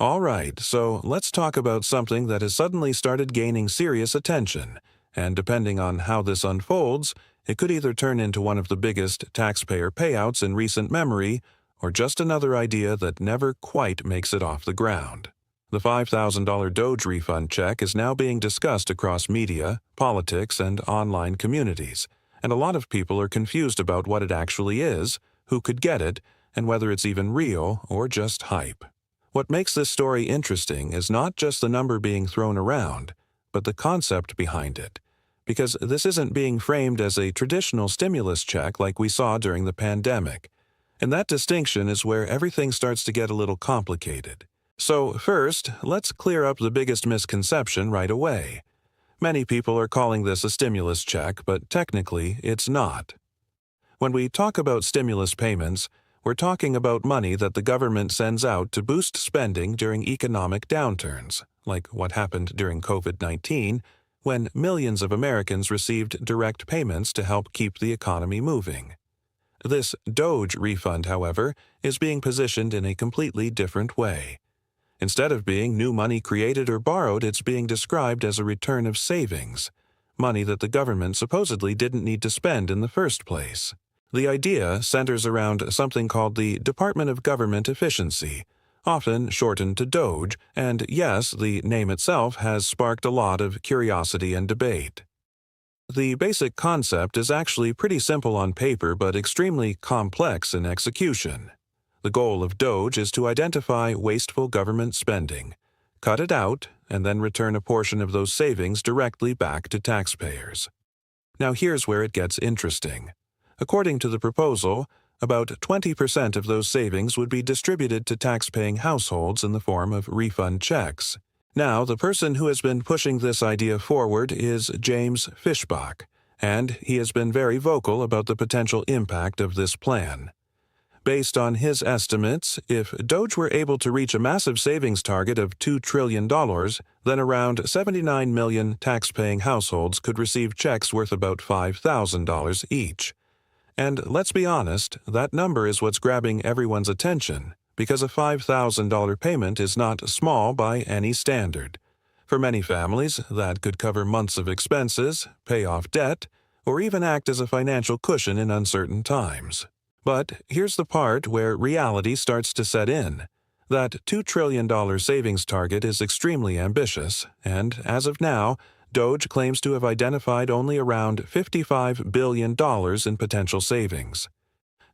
All right, so let's talk about something that has suddenly started gaining serious attention, and depending on how this unfolds, it could either turn into one of the biggest taxpayer payouts in recent memory, or just another idea that never quite makes it off the ground. The $5,000 DOGE refund check is now being discussed across media, politics, and online communities, and a lot of people are confused about what it actually is, who could get it, and whether it's even real or just hype. What makes this story interesting is not just the number being thrown around, but the concept behind it. Because this isn't being framed as a traditional stimulus check like we saw during the pandemic. And that distinction is where everything starts to get a little complicated. So first, let's clear up the biggest misconception right away. Many people are calling this a stimulus check, but technically it's not. When we talk about stimulus payments, we're talking about money that the government sends out to boost spending during economic downturns, like what happened during COVID-19, when millions of Americans received direct payments to help keep the economy moving. This DOGE refund, however, is being positioned in a completely different way. Instead of being new money created or borrowed, it's being described as a return of savings, money that the government supposedly didn't need to spend in the first place. The idea centers around something called the Department of Government Efficiency, often shortened to DOGE, and yes, the name itself has sparked a lot of curiosity and debate. The basic concept is actually pretty simple on paper but extremely complex in execution. The goal of DOGE is to identify wasteful government spending, cut it out, and then return a portion of those savings directly back to taxpayers. Now here's where it gets interesting. According to the proposal, about 20% of those savings would be distributed to tax-paying households in the form of refund checks. Now, the person who has been pushing this idea forward is James Fishbach, and he has been very vocal about the potential impact of this plan. Based on his estimates, if DOGE were able to reach a massive savings target of $2 trillion, then around 79 million tax-paying households could receive checks worth about $5,000 each. And let's be honest, that number is what's grabbing everyone's attention, because a $5,000 payment is not small by any standard. For many families, that could cover months of expenses, pay off debt, or even act as a financial cushion in uncertain times. But here's the part where reality starts to set in. That $2 trillion savings target is extremely ambitious, and as of now, DOGE claims to have identified only around $55 billion in potential savings.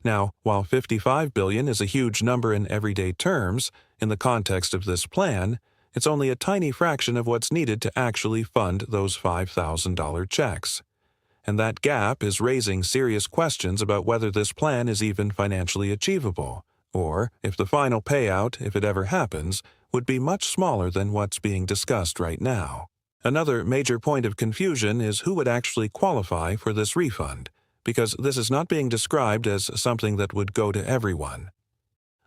Now, while $55 billion is a huge number in everyday terms, in the context of this plan, it's only a tiny fraction of what's needed to actually fund those $5,000 checks. And that gap is raising serious questions about whether this plan is even financially achievable, or if the final payout, if it ever happens, would be much smaller than what's being discussed right now. Another major point of confusion is who would actually qualify for this refund, because this is not being described as something that would go to everyone.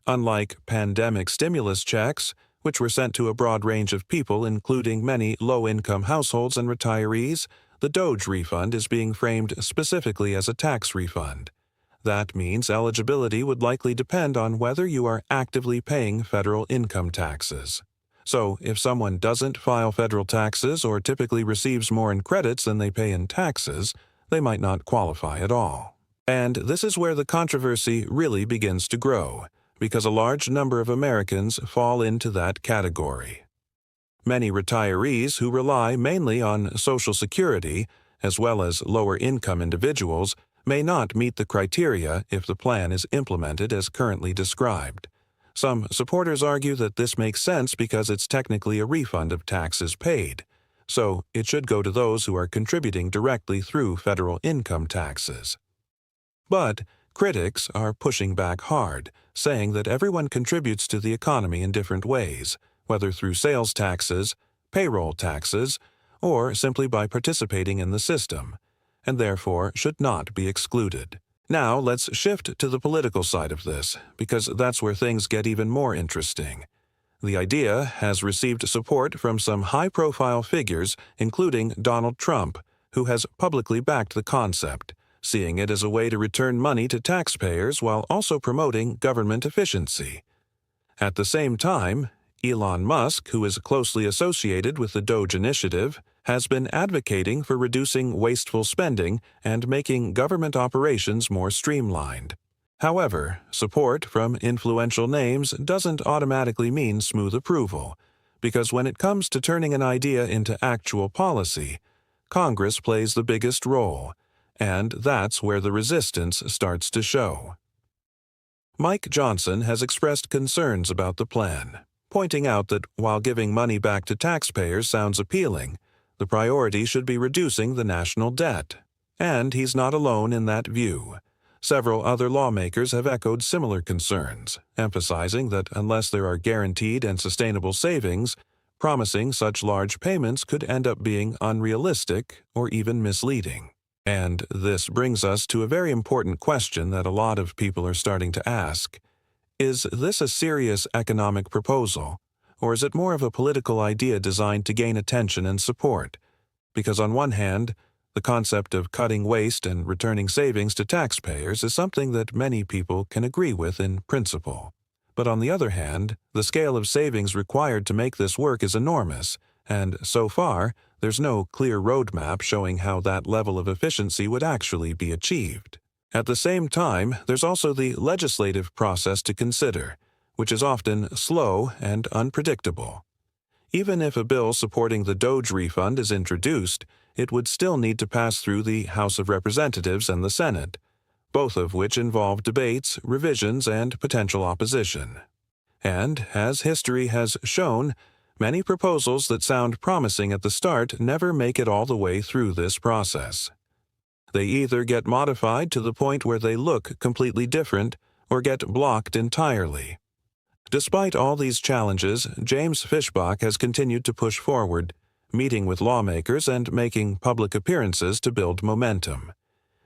Unlike pandemic stimulus checks, which were sent to a broad range of people including many low-income households and retirees, the DOGE refund is being framed specifically as a tax refund. That means eligibility would likely depend on whether you are actively paying federal income taxes. So, if someone doesn't file federal taxes or typically receives more in credits than they pay in taxes, they might not qualify at all. And this is where the controversy really begins to grow, because a large number of Americans fall into that category. Many retirees who rely mainly on Social Security, as well as lower-income individuals, may not meet the criteria if the plan is implemented as currently described. Some supporters argue that this makes sense because it's technically a refund of taxes paid, so it should go to those who are contributing directly through federal income taxes. But critics are pushing back hard, saying that everyone contributes to the economy in different ways, whether through sales taxes, payroll taxes, or simply by participating in the system, and therefore should not be excluded. Now let's shift to the political side of this, because that's where things get even more interesting. The idea has received support from some high-profile figures, including Donald Trump, who has publicly backed the concept, seeing it as a way to return money to taxpayers while also promoting government efficiency. At the same time, Elon Musk, who is closely associated with the DOGE initiative, has been advocating for reducing wasteful spending and making government operations more streamlined. However, support from influential names doesn't automatically mean smooth approval, because when it comes to turning an idea into actual policy, Congress plays the biggest role, and that's where the resistance starts to show. Mike Johnson has expressed concerns about the plan, pointing out that while giving money back to taxpayers sounds appealing, the priority should be reducing the national debt. And he's not alone in that view. Several other lawmakers have echoed similar concerns, emphasizing that unless there are guaranteed and sustainable savings, promising such large payments could end up being unrealistic or even misleading. And this brings us to a very important question that a lot of people are starting to ask. Is this a serious economic proposal, or is it more of a political idea designed to gain attention and support? Because on one hand, the concept of cutting waste and returning savings to taxpayers is something that many people can agree with in principle. But on the other hand, the scale of savings required to make this work is enormous, and so far, there's no clear roadmap showing how that level of efficiency would actually be achieved. At the same time, there's also the legislative process to consider, which is often slow and unpredictable. Even if a bill supporting the DOGE refund is introduced, it would still need to pass through the House of Representatives and the Senate, both of which involve debates, revisions, and potential opposition. And, as history has shown, many proposals that sound promising at the start never make it all the way through this process. They either get modified to the point where they look completely different or get blocked entirely. Despite all these challenges, James Fishbach has continued to push forward, meeting with lawmakers and making public appearances to build momentum.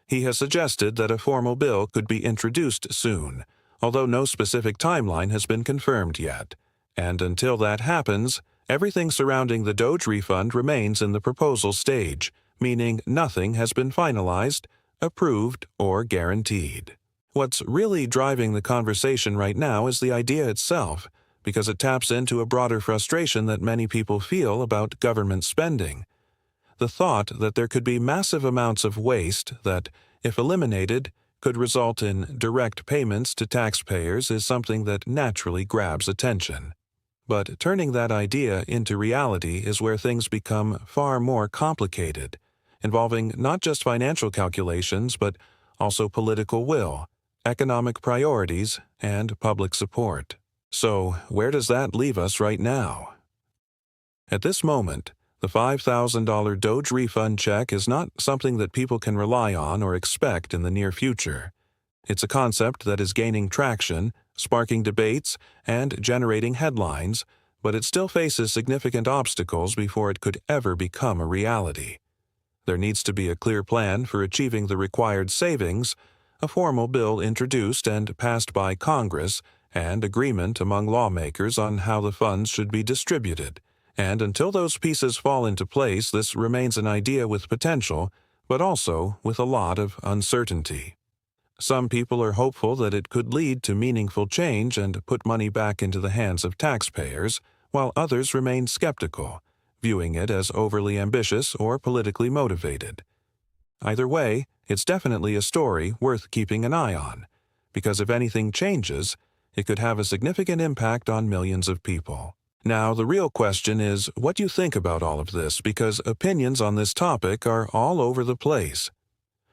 He has suggested that a formal bill could be introduced soon, although no specific timeline has been confirmed yet. And until that happens, everything surrounding the DOGE refund remains in the proposal stage, meaning nothing has been finalized, approved, or guaranteed. What's really driving the conversation right now is the idea itself, because it taps into a broader frustration that many people feel about government spending. The thought that there could be massive amounts of waste that, if eliminated, could result in direct payments to taxpayers is something that naturally grabs attention. But turning that idea into reality is where things become far more complicated, involving not just financial calculations but also political will, economic priorities, and public support. So, where does that leave us right now? At this moment, the $5,000 DOGE refund check is not something that people can rely on or expect in the near future. It's a concept that is gaining traction, sparking debates, and generating headlines, but it still faces significant obstacles before it could ever become a reality. There needs to be a clear plan for achieving the required savings, a formal bill introduced and passed by Congress, and agreement among lawmakers on how the funds should be distributed. And until those pieces fall into place, this remains an idea with potential, but also with a lot of uncertainty. Some people are hopeful that it could lead to meaningful change and put money back into the hands of taxpayers, while others remain skeptical, viewing it as overly ambitious or politically motivated. Either way, it's definitely a story worth keeping an eye on, because if anything changes, it could have a significant impact on millions of people. Now, the real question is what you think about all of this, because opinions on this topic are all over the place.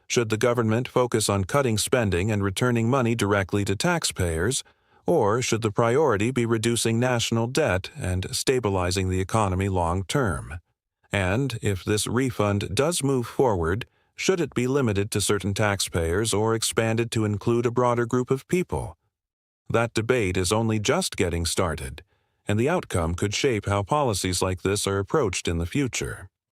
Should the government focus on cutting spending and returning money directly to taxpayers, or should the priority be reducing national debt and stabilizing the economy long term? And if this refund does move forward, should it be limited to certain taxpayers or expanded to include a broader group of people? That debate is only just getting started, and the outcome could shape how policies like this are approached in the future.